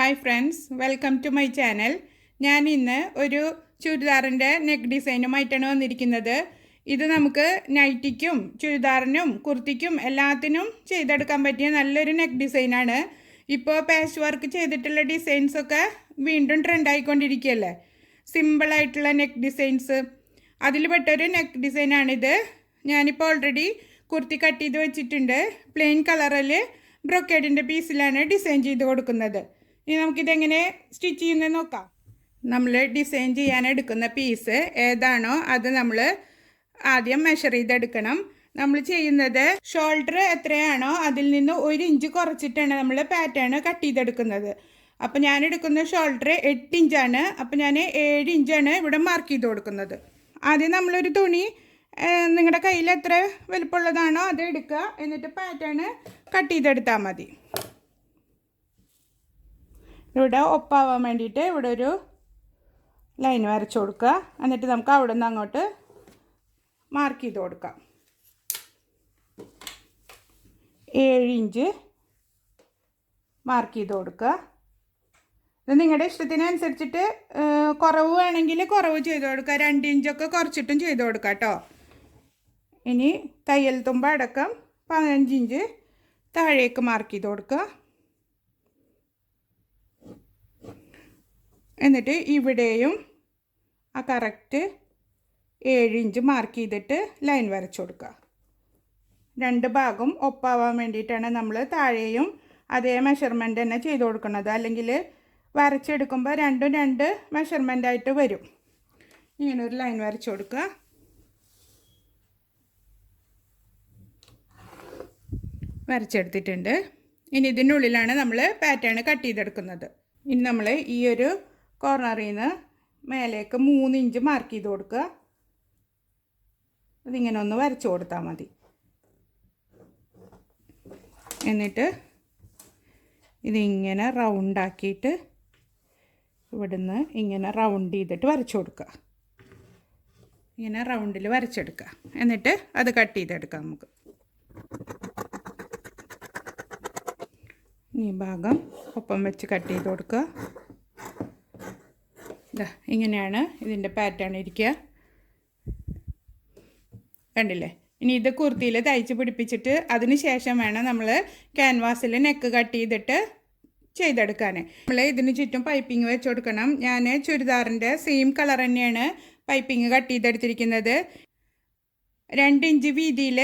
Hi friends, welcome to my channel. ഞാൻ ഇന്ന് ഒരു ചുരിദാറിൻ്റെ നെക്ക് ഡിസൈനുമായിട്ടാണ് വന്നിരിക്കുന്നത്. ഇത് നമുക്ക് നൈറ്റിക്കും ചുരിദാറിനും കുർത്തിക്കും എല്ലാത്തിനും ചെയ്തെടുക്കാൻ പറ്റിയ നല്ലൊരു നെക്ക് ഡിസൈനാണ്. ഇപ്പോൾ പാച്ച് വർക്ക് ചെയ്തിട്ടുള്ള ഡിസൈൻസൊക്കെ വീണ്ടും ട്രെൻഡായിക്കൊണ്ടിരിക്കുകയല്ലേ. സിമ്പിളായിട്ടുള്ള നെക്ക് ഡിസൈൻസ്, അതിൽ പെട്ടൊരു നെക്ക് ഡിസൈനാണിത്. ഞാനിപ്പോൾ ഓൾറെഡി കുർത്തി കട്ട് ചെയ്ത് വെച്ചിട്ടുണ്ട്. പ്ലെയിൻ കളറിൽ ബ്രൊക്കേഡിൻ്റെ പീസിലാണ് ഡിസൈൻ ചെയ്ത് കൊടുക്കുന്നത്. ഇനി നമുക്കിതെങ്ങനെ സ്റ്റിച്ച് ചെയ്യുന്നത് നോക്കാം. നമ്മൾ ഡിസൈൻ ചെയ്യാൻ എടുക്കുന്ന പീസ് ഏതാണോ അത് നമ്മൾ ആദ്യം മെഷർ ചെയ്തെടുക്കണം. നമ്മൾ ചെയ്യുന്നത് ഷോൾഡർ എത്രയാണോ അതിൽ നിന്ന് 1 ഇഞ്ച് കുറച്ചിട്ടാണ് നമ്മൾ പാറ്റേൺ കട്ട് ചെയ്തെടുക്കുന്നത്. അപ്പോൾ ഞാൻ എടുക്കുന്ന ഷോൾഡർ 8 ഇഞ്ചാണ്. അപ്പോൾ ഞാൻ 7 ഇഞ്ചാണ് ഇവിടെ മാർക്ക് ചെയ്ത് കൊടുക്കുന്നത്. ആദ്യം നമ്മളൊരു തുണി നിങ്ങളുടെ കയ്യിൽ എത്ര വലുപ്പമുള്ളതാണോ അത് എടുക്കുക. എന്നിട്ട് പാറ്റേൺ കട്ട് ചെയ്തെടുത്താൽ മതി. ഇവിടെ ഒപ്പാവാൻ വേണ്ടിയിട്ട് ഇവിടെ ഒരു ലൈൻ വരച്ചു കൊടുക്കുക. എന്നിട്ട് നമുക്ക് അവിടെ നിന്ന് അങ്ങോട്ട് മാർക്ക് ചെയ്ത് കൊടുക്കാം. 7 ഇഞ്ച് മാർക്ക് ചെയ്ത് കൊടുക്കുക. ഇത് നിങ്ങളുടെ ഇഷ്ടത്തിനനുസരിച്ചിട്ട് കുറവ് വേണമെങ്കിൽ കുറവ് ചെയ്ത് കൊടുക്കുക. 2 ഇഞ്ചൊക്കെ കുറച്ചിട്ടും ചെയ്ത് കൊടുക്കുക കേട്ടോ. ഇനി തയ്യൽ തുമ്പ അടക്കം 15 ഇഞ്ച് താഴേക്ക് മാർക്ക് ചെയ്ത് കൊടുക്കുക. എന്നിട്ട് ഇവിടെയും ആ കറക്റ്റ് 7 ഇഞ്ച് മാർക്ക് ചെയ്തിട്ട് ലൈൻ വരച്ചു കൊടുക്കുക. 2 ഭാഗം ഒപ്പാവാൻ വേണ്ടിയിട്ടാണ് നമ്മൾ താഴെയും അതേ മെഷർമെൻറ്റ് തന്നെ ചെയ്ത് കൊടുക്കുന്നത്. അല്ലെങ്കിൽ വരച്ചെടുക്കുമ്പോൾ 2 മെഷർമെൻറ്റായിട്ട് വരും. ഇങ്ങനൊരു ലൈൻ വരച്ചു കൊടുക്കുക. വരച്ചെടുത്തിട്ടുണ്ട്. ഇനി ഇതിനുള്ളിലാണ് നമ്മൾ പാറ്റേൺ കട്ട് ചെയ്തെടുക്കുന്നത്. ഇനി നമ്മൾ ഈ ഒരു കോർണറിൽ നിന്ന് മേലേക്ക് 3 ഇഞ്ച് മാർക്ക് ചെയ്ത് കൊടുക്കുക. അതിങ്ങനെ ഒന്ന് വരച്ചു കൊടുത്താൽ മതി. എന്നിട്ട് ഇതിങ്ങനെ റൗണ്ടാക്കിയിട്ട് ഇവിടുന്ന് ഇങ്ങനെ റൗണ്ട് ചെയ്തിട്ട് വരച്ചു കൊടുക്കുക. ഇങ്ങനെ റൗണ്ടിൽ വരച്ചെടുക്കുക. എന്നിട്ട് അത് കട്ട് ചെയ്തെടുക്കാം നമുക്ക്. ഈ ഭാഗം ഒപ്പം വെച്ച് കട്ട് ചെയ്ത് കൊടുക്കുക. ഇങ്ങനെയാണ് ഇതിൻ്റെ പാറ്റേൺ ഇരിക്കുക. കണ്ടില്ലേ? ഇനി ഇത് കുർത്തിയിൽ തയ്ച്ച് പിടിപ്പിച്ചിട്ട് അതിന് ശേഷം വേണം നമ്മൾ ക്യാൻവാസിൽ നെക്ക് കട്ട് ചെയ്തിട്ട് ചെയ്തെടുക്കാൻ. നമ്മൾ ഇതിന് ചുറ്റും പൈപ്പിംഗ് വെച്ച് കൊടുക്കണം. ഞാൻ ചുരിദാറിൻ്റെ സെയിം കളർ തന്നെയാണ് പൈപ്പിംഗ് കട്ട് ചെയ്തെടുത്തിരിക്കുന്നത്. 2 ഇഞ്ച് വീതിയിൽ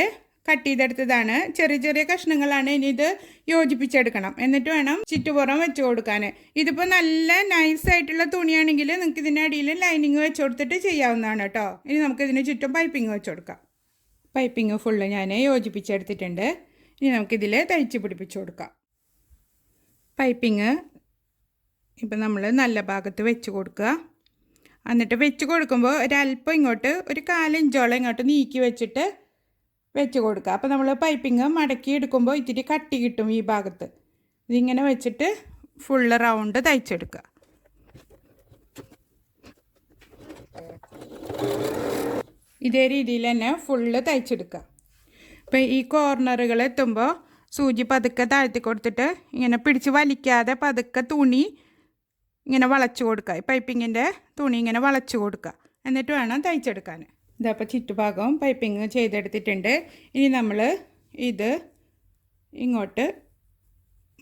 കട്ട് ചെയ്തെടുത്തതാണ്. ചെറിയ ചെറിയ കഷ്ണങ്ങളാണ്. ഇനി ഇത് യോജിപ്പിച്ചെടുക്കണം. എന്നിട്ട് വേണം ചുറ്റുപുറം വെച്ച് കൊടുക്കാൻ. ഇതിപ്പോൾ നല്ല നൈസായിട്ടുള്ള തുണിയാണെങ്കിൽ നിങ്ങൾക്ക് ഇതിൻ്റെ അടിയിൽ ലൈനിങ് വെച്ച് കൊടുത്തിട്ട് ചെയ്യാവുന്നതാണ് കേട്ടോ. ഇനി നമുക്കിതിന് ചുറ്റും പൈപ്പിംഗ് വെച്ച് കൊടുക്കാം. പൈപ്പിംഗ് ഫുള്ള് ഞാൻ യോജിപ്പിച്ചെടുത്തിട്ടുണ്ട്. ഇനി നമുക്കിതിൽ തയ്ച്ച് പിടിപ്പിച്ച് കൊടുക്കാം. പൈപ്പിംഗ് ഇപ്പം നമ്മൾ നല്ല ഭാഗത്ത് വെച്ച് കൊടുക്കുക. എന്നിട്ട് വെച്ച് കൊടുക്കുമ്പോൾ ഒരല്പം ഇങ്ങോട്ട് ഒരു 4 ഇഞ്ചോളം ഇങ്ങോട്ട് നീക്കി വെച്ചിട്ട് വെച്ച് കൊടുക്കുക. അപ്പോൾ നമ്മൾ പൈപ്പിംഗ് മടക്കി എടുക്കുമ്പോൾ ഇത്തിരി കട്ടി കിട്ടും ഈ ഭാഗത്ത്. ഇതിങ്ങനെ വെച്ചിട്ട് ഫുള്ള് റൗണ്ട് തയ്ച്ചെടുക്കുക. ഇതേ രീതിയിൽ തന്നെ ഫുള്ള് തയ്ച്ചെടുക്കുക. അപ്പോൾ ഈ കോർണറുകൾ എത്തുമ്പോൾ സൂചി പതുക്കെ താഴ്ത്തി കൊടുത്തിട്ട് ഇങ്ങനെ പിടിച്ച് വലിക്കാതെ പതുക്കെ തുണി ഇങ്ങനെ വളച്ചു കൊടുക്കുക. ഈ പൈപ്പിങ്ങിൻ്റെ തുണി ഇങ്ങനെ വളച്ചു കൊടുക്കുക. എന്നിട്ട് വേണം തയ്ച്ചെടുക്കാൻ. ഇതപ്പോൾ ചുറ്റുഭാഗവും പൈപ്പിംഗ് ചെയ്തെടുത്തിട്ടുണ്ട്. ഇനി നമ്മൾ ഇത് ഇങ്ങോട്ട്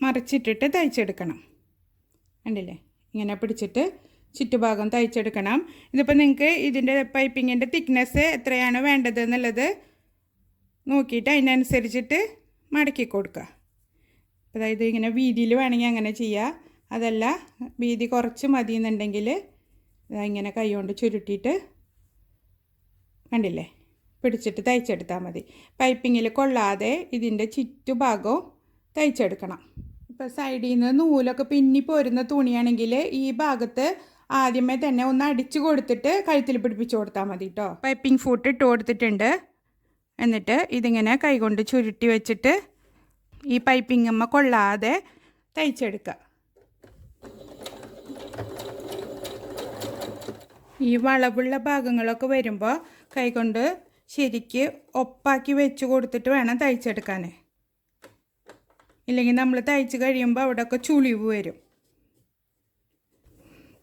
മറിച്ചിട്ടിട്ട് തയ്ച്ചെടുക്കണം. കണ്ടില്ലേ? ഇങ്ങനെ പിടിച്ചിട്ട് ചുറ്റുഭാഗം തയ്ച്ചെടുക്കണം. ഇതിപ്പോൾ നിങ്ങൾക്ക് ഇതിൻ്റെ പൈപ്പിങ്ങിൻ്റെ തിക്നെസ് എത്രയാണ് വേണ്ടത് എന്നുള്ളത് നോക്കിയിട്ട് അതിനനുസരിച്ചിട്ട് മടക്കി കൊടുക്കുക. അതായത് ഇങ്ങനെ വീതിയിൽ വേണമെങ്കിൽ അങ്ങനെ ചെയ്യുക. അതല്ല വീതി കുറച്ച് മതി എന്നുണ്ടെങ്കിൽ ഇങ്ങനെ കൈ കൊണ്ട് ചുരുട്ടിയിട്ട് കണ്ടില്ലേ പിടിച്ചിട്ട് തയ്ച്ചെടുത്താൽ മതി. പൈപ്പിങ്ങിൽ കൊള്ളാതെ ഇതിൻ്റെ ചുറ്റുഭാഗവും തയ്ച്ചെടുക്കണം. ഇപ്പോൾ സൈഡിൽ നിന്ന് നൂലൊക്കെ പിന്നി പോരുന്ന തുണിയാണെങ്കിൽ ഈ ഭാഗത്ത് ആദ്യമേ തന്നെ ഒന്ന് അടിച്ചു കൊടുത്തിട്ട് കഴുത്തിൽ പിടിപ്പിച്ച് കൊടുത്താൽ മതി കേട്ടോ. പൈപ്പിംഗ് ഫൂട്ട് ഇട്ട് കൊടുത്തിട്ടുണ്ട്. എന്നിട്ട് ഇതിങ്ങനെ കൈകൊണ്ട് ചുരുട്ടി വെച്ചിട്ട് ഈ പൈപ്പിങ്ങമ്മ കൊള്ളാതെ തയ്ച്ചെടുക്കുക. ഈ വളവുള്ള ഭാഗങ്ങളൊക്കെ വരുമ്പോൾ കൈകൊണ്ട് ശരിക്ക് ഒപ്പാക്കി വെച്ച് കൊടുത്തിട്ട് വേണം തയ്ച്ചെടുക്കാൻ. ഇല്ലെങ്കിൽ നമ്മൾ തയ്ച്ച് കഴിയുമ്പോൾ അവിടെയൊക്കെ ചുളിവ് വരും.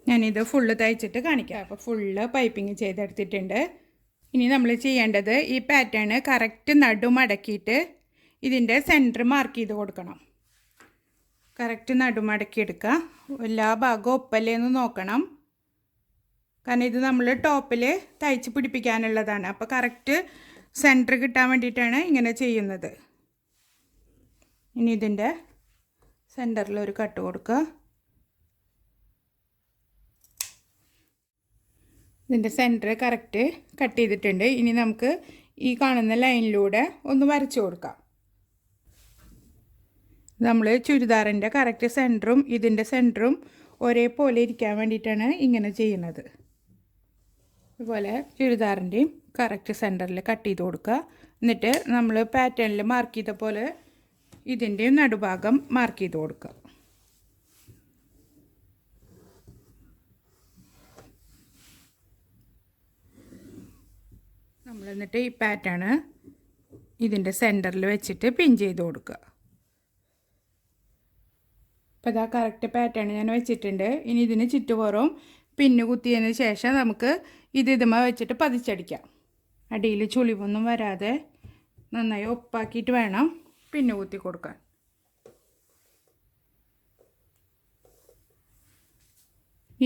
ഞാനിത് ഫുള്ള് തയ്ച്ചിട്ട് കാണിക്കാം. അപ്പോൾ ഫുള്ള് പൈപ്പിങ് ചെയ്തെടുത്തിട്ടുണ്ട്. ഇനി നമ്മൾ ചെയ്യേണ്ടത് ഈ പാറ്റേൺ കറക്റ്റ് നടുമടക്കിയിട്ട് ഇതിൻ്റെ സെൻറ്റർ മാർക്ക് ചെയ്ത് കൊടുക്കണം. കറക്റ്റ് നടുമടക്കിയെടുക്കുക. എല്ലാ ഭാഗവും ഒപ്പല്ലേന്ന് നോക്കണം. കാരണം ഇത് നമ്മൾ ടോപ്പിൽ തയ്ച്ച് പിടിപ്പിക്കാനുള്ളതാണ്. അപ്പോൾ കറക്റ്റ് സെൻറ്റർ കിട്ടാൻ വേണ്ടിയിട്ടാണ് ഇങ്ങനെ ചെയ്യുന്നത്. ഇനി ഇതിൻ്റെ സെൻറ്ററിൽ ഒരു കട്ട് കൊടുക്കുക. ഇതിൻ്റെ സെൻറ്റർ കറക്റ്റ് കട്ട് ചെയ്തിട്ടുണ്ട്. ഇനി നമുക്ക് ഈ കാണുന്ന ലൈനിലൂടെ ഒന്ന് വരച്ചു കൊടുക്കാം. നമ്മൾ ചുരിദാറിൻ്റെ കറക്റ്റ് സെൻറ്ററും ഇതിൻ്റെ സെൻറ്ററും ഒരേപോലെ ഇരിക്കാൻ വേണ്ടിയിട്ടാണ് ഇങ്ങനെ ചെയ്യുന്നത്. അതുപോലെ ചുരിദാറിൻ്റെയും കറക്റ്റ് സെൻറ്ററിൽ കട്ട് ചെയ്ത് കൊടുക്കുക. എന്നിട്ട് നമ്മൾ പാറ്റേണിൽ മാർക്ക് ചെയ്ത പോലെ ഇതിൻ്റെയും നടുഭാഗം മാർക്ക് ചെയ്ത് കൊടുക്കുക. നമ്മൾ എന്നിട്ട് ഈ പാറ്റേൺ ഇതിൻ്റെ സെൻറ്ററിൽ വെച്ചിട്ട് പിൻ ചെയ്ത് കൊടുക്കുക. അപ്പോൾ ഇതാ കറക്റ്റ് പാറ്റേൺ ഞാൻ വെച്ചിട്ടുണ്ട്. ഇനി ഇതിന് ചുറ്റുപുറവും പിന്ന് കുത്തിയതിന് ശേഷം നമുക്ക് ഇതുമ വെച്ചിട്ട് പതിച്ചടിക്കാം. അടിയിൽ ചുളിവൊന്നും വരാതെ നന്നായി ഒപ്പാക്കിയിട്ട് വേണം പിന്ന് കുത്തി കൊടുക്കാൻ.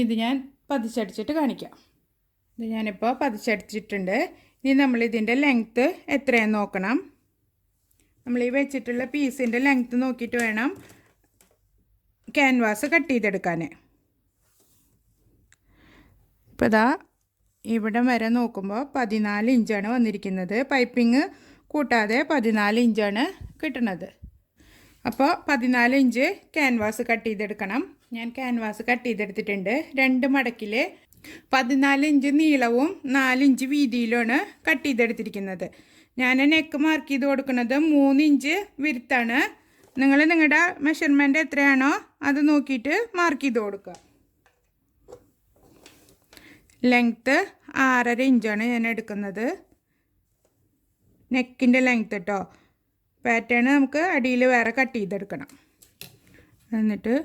ഇത് ഞാൻ പതിച്ചടിച്ചിട്ട് കാണിക്കാം. ഇത് ഞാനിപ്പോൾ പതിച്ചടിച്ചിട്ടുണ്ട്. ഇനി നമ്മളിതിൻ്റെ ലെങ്ത്ത് എത്രയാണെന്ന് നോക്കണം. നമ്മൾ ഈ വെച്ചിട്ടുള്ള പീസിൻ്റെ ലെങ്ത്ത് നോക്കിയിട്ട് വേണം ക്യാൻവാസ് കട്ട് ചെയ്തെടുക്കാൻ. ഇപ്പോൾ ഇതാ ഇവിടെ വരെ നോക്കുമ്പോൾ 14 ഇഞ്ചാണ് വന്നിരിക്കുന്നത്. പൈപ്പിങ് കൂട്ടാതെ 14 ഇഞ്ചാണ് കിട്ടുന്നത്. അപ്പോൾ 14 ഇഞ്ച് ക്യാൻവാസ് കട്ട് ചെയ്തെടുക്കണം. ഞാൻ ക്യാൻവാസ് കട്ട് ചെയ്തെടുത്തിട്ടുണ്ട്. 2 മടക്കിൽ 14 ഇഞ്ച് നീളവും 4 ഇഞ്ച് വീതിയിലുമാണ് കട്ട് ചെയ്തെടുത്തിരിക്കുന്നത്. ഞാൻ നെക്ക് മാർക്ക് ചെയ്ത് കൊടുക്കുന്നത് 3 ഇഞ്ച് വിരുത്താണ്. നിങ്ങൾ നിങ്ങളുടെ മെഷർമെൻറ്റ് എത്രയാണോ അത് നോക്കിയിട്ട് മാർക്ക് ചെയ്ത് കൊടുക്കുക. ലെങ്ത്ത് 6.5 ഇഞ്ചാണ് ഞാൻ എടുക്കുന്നത്. നെക്കിൻ്റെ ലെങ്ത്ത് കേട്ടോ. പാറ്റേൺ നമുക്ക് അടിയിൽ വേറെ കട്ട് ചെയ്തെടുക്കണം. എന്നിട്ട്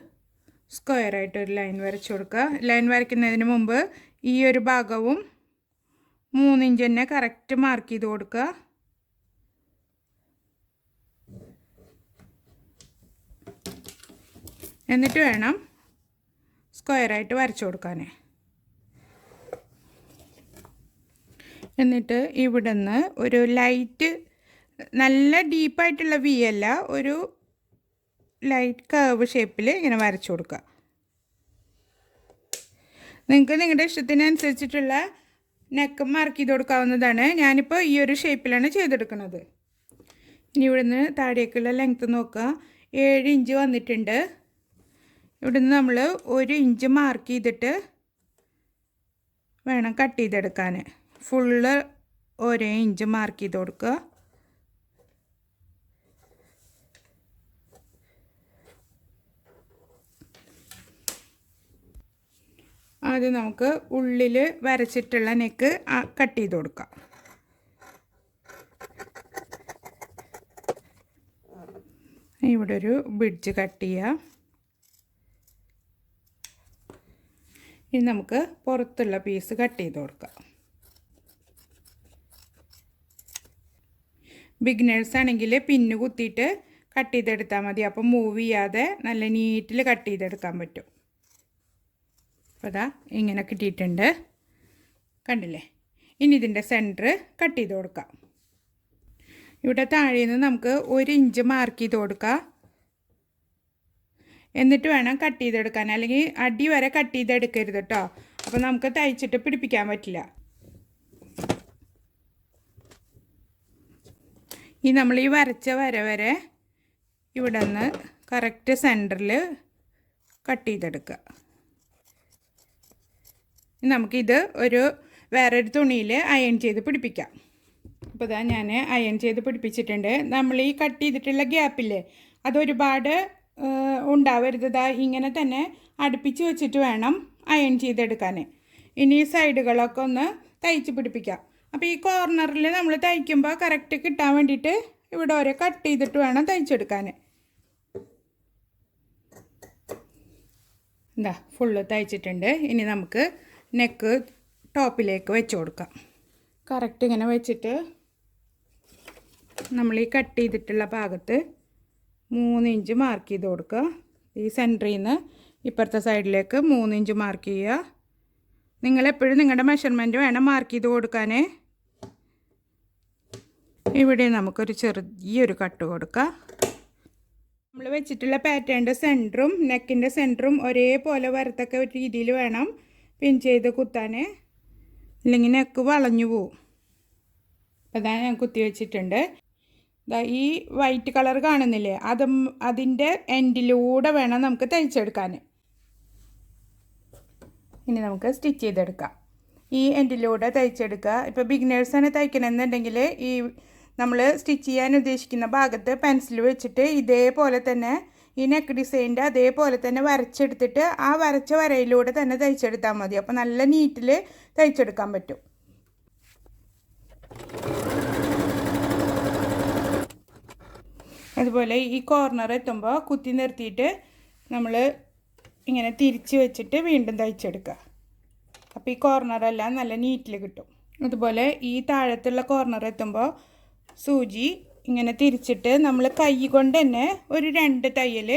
സ്ക്വയറായിട്ടൊരു ലൈൻ വരച്ചു കൊടുക്കുക. ലൈൻ വരയ്ക്കുന്നതിന് മുമ്പ് ഈ ഒരു ഭാഗവും 3 ഇഞ്ച് തന്നെ കറക്റ്റ് മാർക്ക് ചെയ്ത് കൊടുക്കുക. എന്നിട്ട് വേണം സ്ക്വയറായിട്ട് വരച്ചു കൊടുക്കാൻ. എന്നിട്ട് ഇവിടെ നിന്ന് ഒരു ലൈറ്റ്, നല്ല ഡീപ്പായിട്ടുള്ള വി അല്ല, ഒരു ലൈറ്റ് കർവ് ഷേപ്പിൽ ഇങ്ങനെ വരച്ചു കൊടുക്കുക. നിങ്ങൾക്ക് നിങ്ങളുടെ ഇഷ്ടത്തിനനുസരിച്ചിട്ടുള്ള നെക്ക് മാർക്ക് ചെയ്ത് കൊടുക്കാവുന്നതാണ്. ഞാനിപ്പോൾ ഈ ഒരു ഷേപ്പിലാണ് ചെയ്തെടുക്കുന്നത്. ഇനി ഇവിടുന്ന് താഴേക്കുള്ള ലെങ്ത്ത് നോക്കുക. 7 ഇഞ്ച് വന്നിട്ടുണ്ട്. ഇവിടുന്ന് നമ്മൾ 1 ഇഞ്ച് മാർക്ക് ചെയ്തിട്ട് വേണം കട്ട് ചെയ്തെടുക്കാൻ. ഫുള്ള് 1 ഇഞ്ച് മാർക്ക് ചെയ്ത് കൊടുക്കുക. ആദ്യം നമുക്ക് ഉള്ളിൽ വരച്ചിട്ടുള്ള നെക്ക് കട്ട് ചെയ്ത് കൊടുക്കാം. ഇവിടെ ഒരു ബ്രിഡ്ജ് കട്ട് ചെയ്യുക. ഇനി നമുക്ക് പുറത്തുള്ള പീസ് കട്ട് ചെയ്ത് കൊടുക്കാം. ബിഗിനേഴ്സ് ആണെങ്കിൽ പിന്ന് കുത്തിയിട്ട് കട്ട് ചെയ്തെടുത്താൽ മതി. അപ്പോൾ മൂവ് ചെയ്യാതെ നല്ല നീറ്റിൽ കട്ട് ചെയ്തെടുക്കാൻ പറ്റും. അപ്പോൾ അതാ ഇങ്ങനെ കിട്ടിയിട്ടുണ്ട്, കണ്ടില്ലേ? ഇനി ഇതിൻ്റെ സെൻറ്റർ കട്ട് ചെയ്ത് കൊടുക്കാം. ഇവിടെ താഴെ നിന്ന് നമുക്ക് 1 ഇഞ്ച് മാർക്ക് ചെയ്ത് കൊടുക്കാം. എന്നിട്ട് വേണം കട്ട് ചെയ്തെടുക്കാൻ, അല്ലെങ്കിൽ അടി വരെ കട്ട് ചെയ്തെടുക്കരുത് കേട്ടോ. അപ്പോൾ നമുക്ക് തയ്ച്ചിട്ട് പിടിപ്പിക്കാൻ പറ്റില്ല. ഈ നമ്മൾ ഈ വരച്ച വരെ ഇവിടെ നിന്ന് കറക്റ്റ് സെൻറ്ററിൽ കട്ട് ചെയ്തെടുക്കുക. നമുക്കിത് വേറൊരു തുണിയിൽ അയൺ ചെയ്ത് പിടിപ്പിക്കാം. അപ്പോൾ ഇതാ ഞാൻ അയൺ ചെയ്ത് പിടിപ്പിച്ചിട്ടുണ്ട്. നമ്മൾ ഈ കട്ട് ചെയ്തിട്ടുള്ള ഗ്യാപ്പില്ലേ, അതൊരുപാട് ഉണ്ടാവരുത്. ഇങ്ങനെ തന്നെ അടുപ്പിച്ച് വെച്ചിട്ട് വേണം അയൺ ചെയ്തെടുക്കാൻ. ഇനി സൈഡുകളൊക്കെ ഒന്ന് തയ്ച്ച് പിടിപ്പിക്കാം. അപ്പോൾ ഈ കോർണറിൽ നമ്മൾ തയ്ക്കുമ്പോൾ കറക്റ്റ് കിട്ടാൻ വേണ്ടിയിട്ട് ഇവിടെ ഓരോ കട്ട് ചെയ്തിട്ട് വേണം തയ്ച്ചെടുക്കാൻ. ഇതാ ഫുള്ള് തയ്ച്ചിട്ടുണ്ട്. ഇനി നമുക്ക് നെക്ക് ടോപ്പിലേക്ക് വെച്ച് കൊടുക്കാം. കറക്റ്റ് ഇങ്ങനെ വെച്ചിട്ട് നമ്മൾ ഈ കട്ട് ചെയ്തിട്ടുള്ള ഭാഗത്ത് 3 ഇഞ്ച് മാർക്ക് ചെയ്ത് കൊടുക്കുക. ഈ സെൻറ്ററിൽ നിന്ന് ഇപ്പുറത്തെ സൈഡിലേക്ക് 3 ഇഞ്ച് മാർക്ക് ചെയ്യുക. നിങ്ങളെപ്പോഴും നിങ്ങളുടെ മെഷർമെൻറ്റ് വേണം മാർക്ക് ചെയ്ത് കൊടുക്കാൻ. ഇവിടെ നമുക്കൊരു ചെറിയൊരു കട്ട് കൊടുക്കുക. നമ്മൾ വെച്ചിട്ടുള്ള പാറ്റേണിൻ്റെ സെൻറ്ററും നെക്കിൻ്റെ സെൻറ്ററും ഒരേപോലെ വരത്തക്ക ഒരു രീതിയിൽ വേണം പിൻ ചെയ്ത് കുത്താൻ, ഇല്ലെങ്കിൽ നെക്ക് വളഞ്ഞു പോവും. അതാ ഞാൻ കുത്തി വെച്ചിട്ടുണ്ട്. ഈ വൈറ്റ് കളർ കാണുന്നില്ലേ, അതിൻ്റെ എൻഡിലൂടെ വേണം നമുക്ക് തയ്ച്ചെടുക്കാൻ. ഇനി നമുക്ക് സ്റ്റിച്ച് ചെയ്തെടുക്കാം. ഈ എൻഡിലൂടെ തയ്ച്ചെടുക്കുക. ഇപ്പോൾ ബിഗിനേഴ്സാണ് തയ്ക്കണമെന്നുണ്ടെങ്കിൽ ഈ നമ്മൾ സ്റ്റിച്ച് ചെയ്യാൻ ഉദ്ദേശിക്കുന്ന ഭാഗത്ത് പെൻസിൽ വെച്ചിട്ട് ഇതേപോലെ തന്നെ ഈ നെക്ക് ഡിസൈൻ്റെ അതേപോലെ തന്നെ വരച്ചെടുത്തിട്ട് ആ വരച്ച വരയിലൂടെ തന്നെ തയ്ച്ചെടുത്താൽ മതി. അപ്പോൾ നല്ല നീറ്റിൽ തയ്ച്ചെടുക്കാൻ പറ്റും. അതുപോലെ ഈ കോർണർ എത്തുമ്പോൾ കുത്തി നിർത്തിയിട്ട് നമ്മൾ ഇങ്ങനെ തിരിച്ച് വെച്ചിട്ട് വീണ്ടും തയ്ച്ചെടുക്കുക. അപ്പോൾ ഈ കോർണറെല്ലാം നല്ല നീറ്റിൽ കിട്ടും. അതുപോലെ ഈ താഴത്തുള്ള കോർണർ എത്തുമ്പോൾ സൂചി ഇങ്ങനെ തിരിച്ചിട്ട് നമ്മൾ കൈ കൊണ്ട് തന്നെ ഒരു 2 തയ്യൽ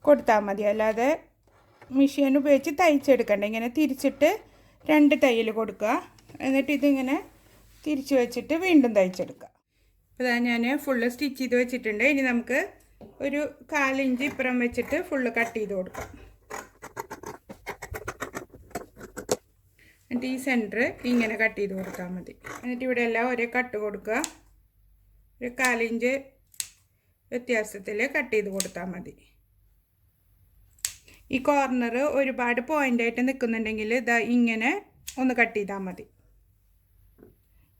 കൊടുത്താൽ മതി. അല്ലാതെ മെഷീൻ ഉപയോഗിച്ച് തയ്ച്ചെടുക്കണ്ട. ഇങ്ങനെ തിരിച്ചിട്ട് 2 തയ്യൽ കൊടുക്കുക. എന്നിട്ട് ഇതിങ്ങനെ തിരിച്ച് വെച്ചിട്ട് വീണ്ടും തയ്ച്ചെടുക്കുക. അപ്പോൾ ഇതാ ഞാൻ ഫുള്ള് സ്റ്റിച്ച് ചെയ്ത് വെച്ചിട്ടുണ്ട്. ഇനി നമുക്ക് ഒരു 1/4 ഇഞ്ച് ഇപ്പുറം വെച്ചിട്ട് ഫുള്ള് കട്ട് ചെയ്ത് കൊടുക്കാം. എന്നിട്ട് ഈ സെൻറ്റർ ഇങ്ങനെ കട്ട് ചെയ്ത് കൊടുത്താൽ മതി. എന്നിട്ട് ഇവിടെ എല്ലാം ഒരേ കട്ട് കൊടുക്കുക. ഒരു 1/4 ഇഞ്ച് വ്യത്യാസത്തിൽ കട്ട് ചെയ്ത് കൊടുത്താൽ മതി. ഈ കോർണർ ഒരുപാട് പോയിൻ്റായിട്ട് നിൽക്കുന്നുണ്ടെങ്കിൽ ഇതാ ഇങ്ങനെ ഒന്ന് കട്ട് ചെയ്താൽ മതി.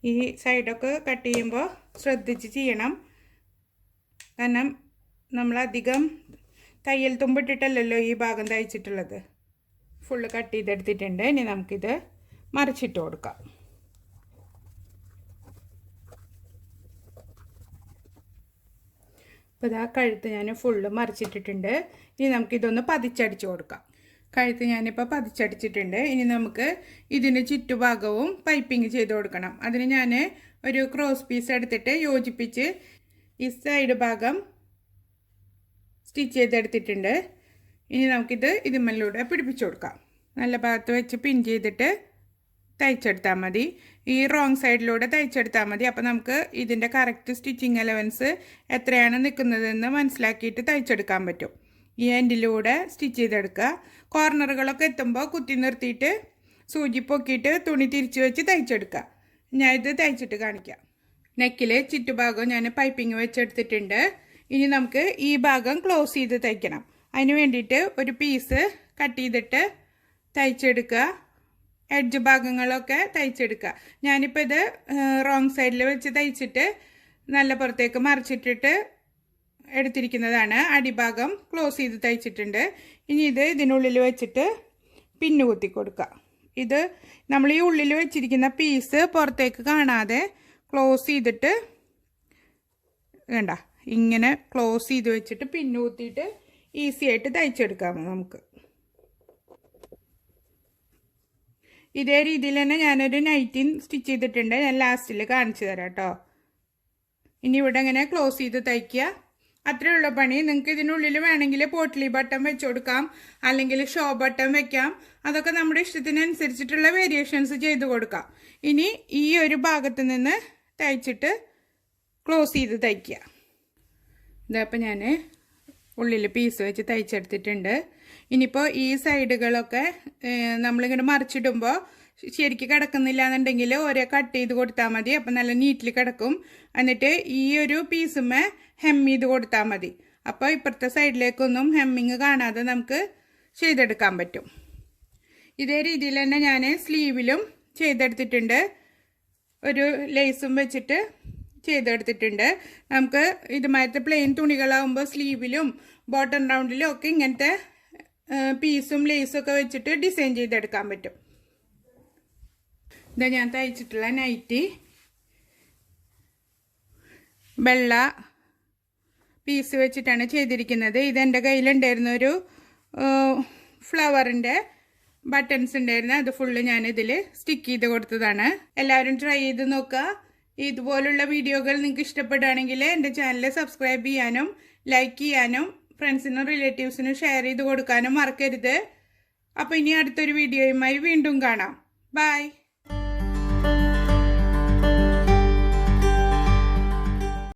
ഈ സൈഡൊക്കെ കട്ട് ചെയ്യുമ്പോൾ ശ്രദ്ധിച്ച് ചെയ്യണം. കാരണം നമ്മളധികം തയ്യൽ തുമ്പിട്ടിട്ടല്ലല്ലോ ഈ ഭാഗം തയ്ച്ചിട്ടുള്ളത്. ഫുള്ള് കട്ട് ചെയ്തെടുത്തിട്ടുണ്ട്. ഇനി നമുക്കിത് മറിച്ചിട്ട് കൊടുക്കാം. അപ്പോൾ ഇതാ കഴുത്ത് ഞാൻ ഫുള്ള് മറിച്ചിട്ടിട്ടുണ്ട്. ഇനി നമുക്കിതൊന്ന് പതിച്ചടിച്ച് കൊടുക്കാം. കഴുത്ത് ഞാനിപ്പോൾ പതിച്ചടിച്ചിട്ടുണ്ട്. ഇനി നമുക്ക് ഇതിന് ചുറ്റുഭാഗവും പൈപ്പിംഗ് ചെയ്ത് കൊടുക്കണം. അതിന് ഞാൻ ഒരു ക്രോസ് പീസ് എടുത്തിട്ട് യോജിപ്പിച്ച് ഈ സൈഡ് ഭാഗം സ്റ്റിച്ച് ചെയ്തെടുത്തിട്ടുണ്ട്. ഇനി നമുക്കിത് ഇതിന്മേലൂടെ പിടിപ്പിച്ചു കൊടുക്കാം. നല്ല ഭാഗത്ത് വെച്ച് പിൻ ചെയ്തിട്ട് തയ്ച്ചെടുത്താൽ മതി. ഈ റോങ് സൈഡിലൂടെ തയ്ച്ചെടുത്താൽ മതി. അപ്പോൾ നമുക്ക് ഇതിൻ്റെ കറക്റ്റ് സ്റ്റിച്ചിങ് അലവൻസ് എത്രയാണ് നിൽക്കുന്നതെന്ന് മനസ്സിലാക്കിയിട്ട് തയ്ച്ചെടുക്കാൻ പറ്റും. ഈ എൻഡിലൂടെ സ്റ്റിച്ച് ചെയ്തെടുക്കുക. കോർണറുകളൊക്കെ എത്തുമ്പോൾ കുത്തി നിർത്തിയിട്ട് സൂചി പൊക്കിയിട്ട് തുണി തിരിച്ച് വെച്ച് തയ്ച്ചെടുക്കുക. ഞാൻ ഇത് തയ്ച്ചിട്ട് കാണിക്കാം. നെക്കിൽ ചുറ്റുഭാഗം ഞാൻ പൈപ്പിംഗ് വെച്ചെടുത്തിട്ടുണ്ട്. ഇനി നമുക്ക് ഈ ഭാഗം ക്ലോസ് ചെയ്ത് തയ്ക്കണം. അതിന് വേണ്ടിയിട്ട് ഒരു പീസ് കട്ട് ചെയ്തിട്ട് തയ്ച്ചെടുക്കുക. എഡ്ജ് ഭാഗങ്ങളൊക്കെ തയ്ച്ചെടുക്കുക. ഞാനിപ്പോൾ ഇത് റോങ് സൈഡിൽ വെച്ച് തയ്ച്ചിട്ട് നല്ല പുറത്തേക്ക് മറിച്ചിട്ടിട്ട് എടുത്തിരിക്കുന്നതാണ്. അടിഭാഗം ക്ലോസ് ചെയ്ത് തയ്ച്ചിട്ടുണ്ട്. ഇനി ഇത് ഇതിനുള്ളിൽ വെച്ചിട്ട് പിന്നു കുത്തി കൊടുക്കുക. ഇത് നമ്മൾ ഈ ഉള്ളിൽ വെച്ചിരിക്കുന്ന പീസ് പുറത്തേക്ക് കാണാതെ ക്ലോസ് ചെയ്തിട്ട് വേണ്ട ഇങ്ങനെ ക്ലോസ് ചെയ്ത് വെച്ചിട്ട് പിന്നു കുത്തിയിട്ട് ഈസി ആയിട്ട് തയ്ച്ചെടുക്കാം നമുക്ക്. ഇതേ രീതിയിൽ തന്നെ ഞാനൊരു നൈറ്റിൻ സ്റ്റിച്ച് ചെയ്തിട്ടുണ്ട്. ഞാൻ ലാസ്റ്റിൽ കാണിച്ചു തരാം കേട്ടോ. ഇനി ഇവിടെ ഇങ്ങനെ ക്ലോസ് ചെയ്ത് തയ്ക്കുക. അത്രയുള്ള പണി. നിങ്ങൾക്ക് ഇതിനുള്ളിൽ വേണമെങ്കിൽ പോട്ട്ലി ബട്ടൺ വെച്ച് കൊടുക്കാം, അല്ലെങ്കിൽ ഷോ ബട്ടൺ വെക്കാം. അതൊക്കെ നമ്മുടെ ഇഷ്ടത്തിനനുസരിച്ചിട്ടുള്ള വേരിയേഷൻസ് ചെയ്ത് കൊടുക്കാം. ഇനി ഈ ഒരു ഭാഗത്ത് നിന്ന് തയ്ച്ചിട്ട് ക്ലോസ് ചെയ്ത് തയ്ക്കുക. ഇതപ്പോൾ ഞാൻ ഉള്ളിൽ പീസ് വെച്ച് തയ്ച്ചെടുത്തിട്ടുണ്ട്. ഇനിയിപ്പോൾ ഈ സൈഡുകളൊക്കെ നമ്മളിങ്ങനെ മറിച്ചിടുമ്പോൾ ശരിക്കും കിടക്കുന്നില്ല എന്നുണ്ടെങ്കിൽ ഒരേ കട്ട് ചെയ്ത് കൊടുത്താൽ മതി. അപ്പം നല്ല നീറ്റിൽ കിടക്കും. എന്നിട്ട് ഈ ഒരു പീസുമേ ഹെം ചെയ്ത് കൊടുത്താൽ മതി. അപ്പോൾ ഇപ്പുറത്തെ സൈഡിലേക്കൊന്നും ഹെമ്മിങ് കാണാതെ നമുക്ക് ചെയ്തെടുക്കാൻ പറ്റും. ഇതേ രീതിയിൽ തന്നെ ഞാൻ സ്ലീവിലും ചെയ്തെടുത്തിട്ടുണ്ട്. ഒരു ലേസും വെച്ചിട്ട് ചെയ്തെടുത്തിട്ടുണ്ട്. നമുക്ക് ഇതുമാതിരത്തെ പ്ലെയിൻ തുണികളാകുമ്പോൾ സ്ലീവിലും ബോട്ടം റൗണ്ടിലും ഒക്കെ ഇങ്ങനത്തെ പീസും ലേസും ഒക്കെ വെച്ചിട്ട് ഡിസൈൻ ചെയ്തെടുക്കാൻ പറ്റും. ഇതാ ഞാൻ തയ്ച്ചിട്ടുള്ള നൈറ്റി വെള്ള പീസ് വെച്ചിട്ടാണ് ചെയ്തിരിക്കുന്നത്. ഇതെൻ്റെ കയ്യിലുണ്ടായിരുന്നൊരു ഫ്ലവറിൻ്റെ ബട്ടൺസ് ഉണ്ടായിരുന്നു. അത് ഫുള്ള് ഞാൻ ഇതിൽ സ്റ്റിക്ക് ചെയ്ത് കൊടുത്തതാണ്. എല്ലാവരും ട്രൈ ചെയ്ത് നോക്കുക. ഇതുപോലുള്ള വീഡിയോകൾ നിങ്ങൾക്ക് ഇഷ്ടപ്പെടുകയാണെങ്കിൽ എൻ്റെ ചാനൽ സബ്സ്ക്രൈബ് ചെയ്യാനും ലൈക്ക് ചെയ്യാനും ഫ്രണ്ട്സിനും റിലേറ്റീവ്സിനും ഷെയർ ചെയ്ത് കൊടുക്കാനും മറക്കരുത്. അപ്പോൾ ഇനി അടുത്തൊരു വീഡിയോയുമായി വീണ്ടും കാണാം. ബൈ.